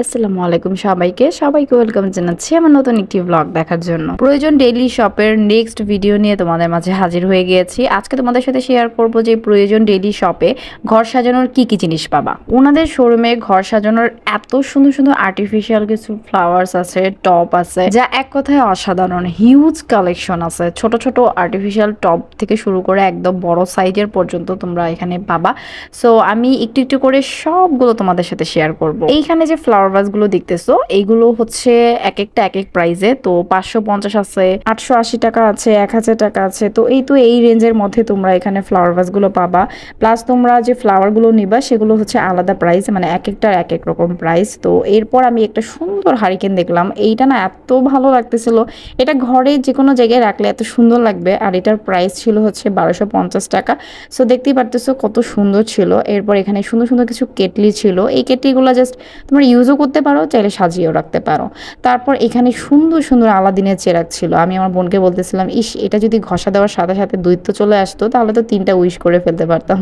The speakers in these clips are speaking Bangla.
আসসালামু আলাইকুম সবাইকে ওয়েলকাম জানাচ্ছি আমার নতুন একটি ব্লগ দেখার জন্য। প্রয়োজন ডেইলি শপের নেক্সট ভিডিও নিয়ে তোমাদের মাঝে হাজির হয়ে গিয়েছি। আজকে তোমাদের সাথে শেয়ার করব যে প্রয়োজন ডেইলি শপে ঘর সাজানোর কি কি জিনিস পাবা। ওনাদের শোরুমে ঘর সাজানোর এত সুন্দর সুন্দর আর্টিফিশিয়াল কিছু ফ্লাওয়ার্স আছে, টপ আছে, যা এক কথায় অসাধারণ। হিউজ কালেকশন আছে, ছোট ছোট আর্টিফিশিয়াল টপ থেকে শুরু করে একদম বড় সাইজের পর্যন্ত তোমরা এখানে পাবা। সো আমি একটু একটু করে সবগুলো তোমাদের সাথে শেয়ার করব। এইখানে যে ফ্লাওয়ার ভাসগুলো দেখতেছো এইগুলো হচ্ছে এক একটা এক এক প্রাইজে। তো 550 আছে, 880 টাকা আছে, 1000 টাকা আছে। তো এই রেঞ্জের মধ্যে তোমরা এখানে ফ্লাওয়ার ভাসগুলো পাবা। প্লাস তোমরা যে ফ্লাওয়ারগুলো নিবা সেগুলো হচ্ছে আলাদা প্রাইস, মানে এক একটার এক এক রকম প্রাইস। তো এরপর আমি একটা সুন্দর হারিকেন দেখলাম, এইটা না এত ভালো লাগতেছিল। এটা ঘরে যে কোনো জায়গায় রাখলে এত সুন্দর লাগবে। আর এটার প্রাইস ছিল হচ্ছে 1250 টাকা। সো দেখতেই পারতেছো কত সুন্দর ছিল। এরপর এখানে সুন্দর সুন্দর কিছু কেটলি ছিল। এই কেটলিগুলো জাস্ট তোমরা ইউজও করতে পারো, চাইলে সাজিয়েও রাখতে পারো। তারপর এখানে সুন্দর সুন্দর আলাদিনের চেরাগ ছিল। আমি আমার বোনকে বলতেছিলাম, ইস এটা যদি ঘষা দেওয়ার সাথে সাথে দৈত্য চলে আসতো তাহলে তো 3টা উইশ করে ফেলতে পারতাম।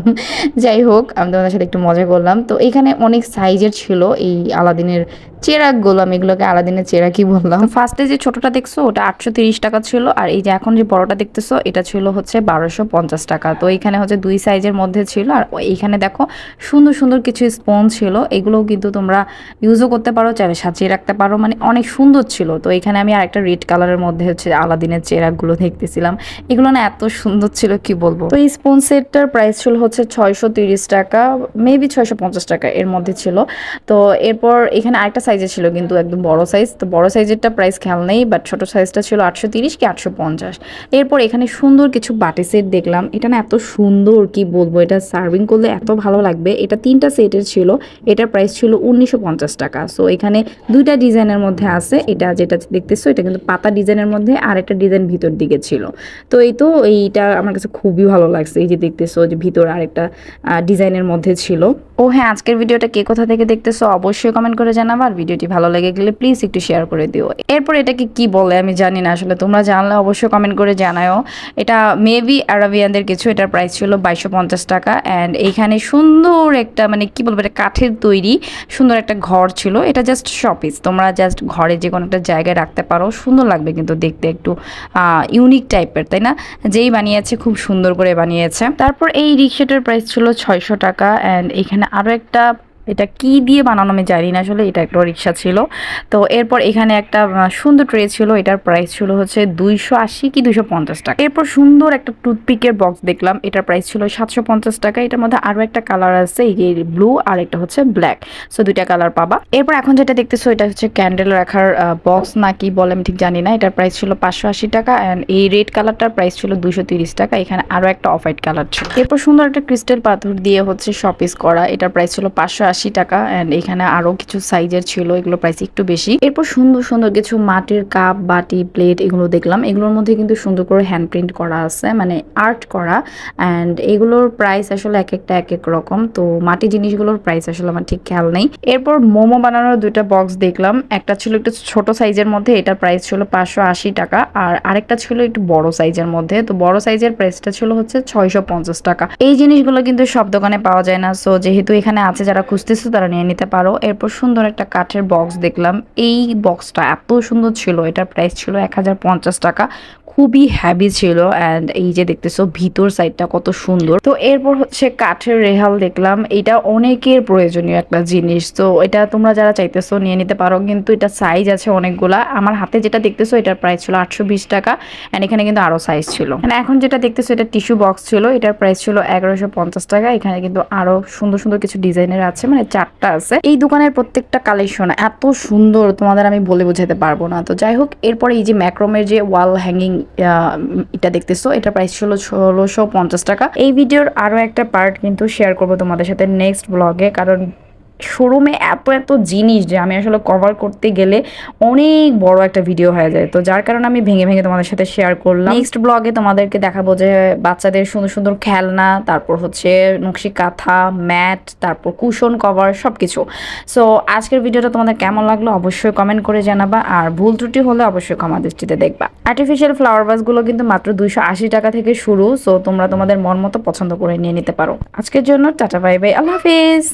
যাই হোক, আমি তোমাদের সাথে একটু মজা করলাম। তো এখানে অনেক সাইজের ছিল এই আলাদিনের চেরাগগুলো। আমি এগুলোকে আলাদিনের চেরাগই বললাম। ফার্স্টে যে ছোটটা দেখছো ওটা 830 টাকা ছিল, আর এই যে এখন যে বড়টা দেখতেছো এটা ছিল হচ্ছে 1250 টাকা। তো এখানে হচ্ছে দুই সাইজের মধ্যে ছিল। আর এইখানে দেখো সুন্দর সুন্দর কিছু স্পঞ্জ ছিল, এগুলোও কিন্তু তোমরা ইউজও করতে পারো, চাইলে সাজিয়ে রাখতে পারো, মানে অনেক সুন্দর ছিল। তো এখানে আমি আরেকটা রেড কালারের মধ্যে হচ্ছে আলাদিনের চেরাগগুলো দেখতেছিলাম, এগুলো না এত সুন্দর ছিল কি বলবো। তো এই স্পঞ্জ সেটটার প্রাইস ছিল হচ্ছে 630 টাকা, মেবি 650 টাকা এর মধ্যে ছিল। তো এরপর এখানে আরেকটা সাইজে ছিল কিন্তু একদম বড় সাইজ। তো বড় সাইজেরটা প্রাইস খেয়াল নেই, বাট ছোট সাইজটা ছিল 830 কি 850। এরপর এখানে সুন্দর কিছু বাটি সেট দেখলাম, এটা না এত সুন্দর কি বলবো, এটা সার্ভিং করলে এত ভালো লাগবে। এটা 3টা সেটের ছিল, এটার প্রাইস ছিল 1950 টাকা। সো এখানে দুইটা ডিজাইনের মধ্যে আছে, এটা যেটা দেখতেছো এটা কিন্তু পাতা ডিজাইনের মধ্যে, আর একটা ডিজাইন ভিতর দিকে ছিল। তো এইটা আমার কাছে খুবই ভালো লাগছে। এই যে দেখতেছো যে ভিতর আরেকটা ডিজাইনের মধ্যে ছিল। ও হ্যাঁ, আজকের ভিডিওটা কে কোথা থেকে দেখতেছো অবশ্যই কমেন্ট করে জানাবা। আর ভিডিওটি ভালো লেগে গেলে প্লিজ একটু শেয়ার করে দিও। এরপর এটাকে কি বলে আমি জানি না, আসলে তোমরা জানলে অবশ্যই কমেন্ট করে জানাও। এটা মেবি আরাবিয়ানদের কিছু। এটার প্রাইস ছিল 2250 টাকা। অ্যান্ড এইখানে সুন্দর একটা, মানে কি বলবো, এটা কাঠের তৈরি সুন্দর একটা ঘর ছিল। এটা জাস্ট শপিস, তোমরা জাস্ট ঘরে যে কোনো একটা জায়গায় রাখতে পারো, সুন্দর লাগবে কিন্তু দেখতে, একটু ইউনিক টাইপের, তাই না? যেই বানিয়েছে খুব সুন্দর করে বানিয়েছে। তারপর এই রিক্সাটার প্রাইস ছিল 600 টাকা। অ্যান্ড এখানে আরও একটা, এটা কি দিয়ে বানানো আমি জানি না আসলে, এটা একটা রিক্সা ছিল। তো এরপর এখানে একটা সুন্দর ট্রে ছিল, এটার প্রাইস ছিল হচ্ছে 280 কি 250 টাকা। এরপর সুন্দর একটা টুথপিকের বক্স দেখলাম, এটার প্রাইস ছিল 750 টাকা। এটার মধ্যে আরও একটা কালার আছে, এই যে ব্লু আর একটা হচ্ছে ব্ল্যাক। সো দুইটা কালার পাবা। এরপর এখন যেটা দেখতেছো এটা হচ্ছে ক্যান্ডেল রাখার বক্স না কি বলে আমি ঠিক জানি না। এটার প্রাইস ছিল 580 টাকা। অ্যান্ড এই রেড কালারটার প্রাইস ছিল 230 টাকা। এখানে আরও একটা অফ হোয়াইট কালার ছিল। এরপর সুন্দর একটা ক্রিস্টাল পাথর দিয়ে হচ্ছে শপিস করা, এটার প্রাইস ছিল 580 টাকা। অ্যান্ড এখানে আরো কিছু সাইজের ছিল, এগুলো প্রাইস একটু বেশি। এরপর সুন্দর সুন্দর কিছু মাটির কাপ, বাটি, প্লেট এগুলো দেখলাম। এগুলোর মধ্যে কিন্তু সুন্দর করে হ্যান্ড প্রিন্ট করা আছে, মানে আর্ট করা। অ্যান্ড এগুলোর প্রাইস আসলে এক একটা এক এক রকম। তো মাটি জিনিসগুলোর প্রাইস আসলে আমার ঠিক খেয়াল নেই। এরপর মোমো বানানোর দুইটা বক্স দেখলাম, একটা ছিল একটু ছোট সাইজের মধ্যে, এটার প্রাইস ছিল 580 টাকা। আর আরেকটা ছিল একটু বড় সাইজের মধ্যে, তো বড় সাইজের প্রাইসটা ছিল হচ্ছে 650 টাকা। এই জিনিসগুলো কিন্তু সব দোকানে পাওয়া যায় না। সো যেহেতু এখানে আছে, যারা খুঁজতেছো তারা নিয়ে নিতে পারো। এরপর সুন্দর একটা কাঠের বক্স দেখলাম, এই বক্সটা এত সুন্দর ছিল, এটার প্রাইস ছিল 1050 টাকা। খুবই হ্যাভি ছিল। অ্যান্ড এই যে দেখতেছো ভিতর সাইডটা কত সুন্দর। তো এরপর হচ্ছে কাঠের রেহাল দেখলাম, এটা অনেকের প্রয়োজনীয় একটা জিনিস। তো এটা তোমরা যারা চাইতেছো নিয়ে নিতে পারো, কিন্তু এটা সাইজ আছে অনেকগুলা। আমার হাতে যেটা দেখতেছো এটার প্রাইস ছিল 820 টাকা। অ্যান্ড এখানে কিন্তু আরো সাইজ ছিল। এখন যেটা দেখতেছো এটা টিস্যু বক্স ছিল, এটার প্রাইস ছিল 1150 টাকা। এখানে কিন্তু আরো সুন্দর সুন্দর কিছু ডিজাইনের আছে, মানে 4টা আছে। এই দোকানের প্রত্যেকটা কালেকশন এত সুন্দর, তোমাদের আমি বলে বোঝাতে পারবো না। তো যাই হোক, এরপরে এই যে ম্যাক্রোমের যে ওয়াল হ্যাঙ্গিং এটা দেখতেছো, এটা প্রাইস ছিল 1650 টাকা। এই ভিডিওর আরো একটা পার্ট কিন্তু শেয়ার করবো তোমাদের সাথে নেক্সট ব্লগে, কারণ শোরুমে এত এত জিনিস যে আমি আসলে কভার করতে গেলে অনেক বড় একটা ভিডিও হয়ে যায়। তো যার কারণে আমি ভেঙে ভেঙে তোমাদের সাথে শেয়ার করলাম। নেক্সট ব্লগে তোমাদেরকে দেখাবো যে বাচ্চাদের সুন্দর সুন্দর খেলনা, তারপর হচ্ছে নকশি কাঁথা, ম্যাট, তারপর কুশন কভার সবকিছু। সো আজকের ভিডিওটা তোমাদের কেমন লাগলো অবশ্যই কমেন্ট করে জানাবা। আর ভুল ত্রুটি হলে অবশ্যই ক্ষমা দৃষ্টিতে দেখবা। আর্টিফিশিয়াল ফ্লাওয়ার ভাসগুলো কিন্তু মাত্র 280 টাকা থেকে শুরু। সো তোমরা তোমাদের মন মতো পছন্দ করে নিয়ে নিতে পারো। আজকের জন্য টাটা, বাই বাই, আল্লাহ হাফিজ।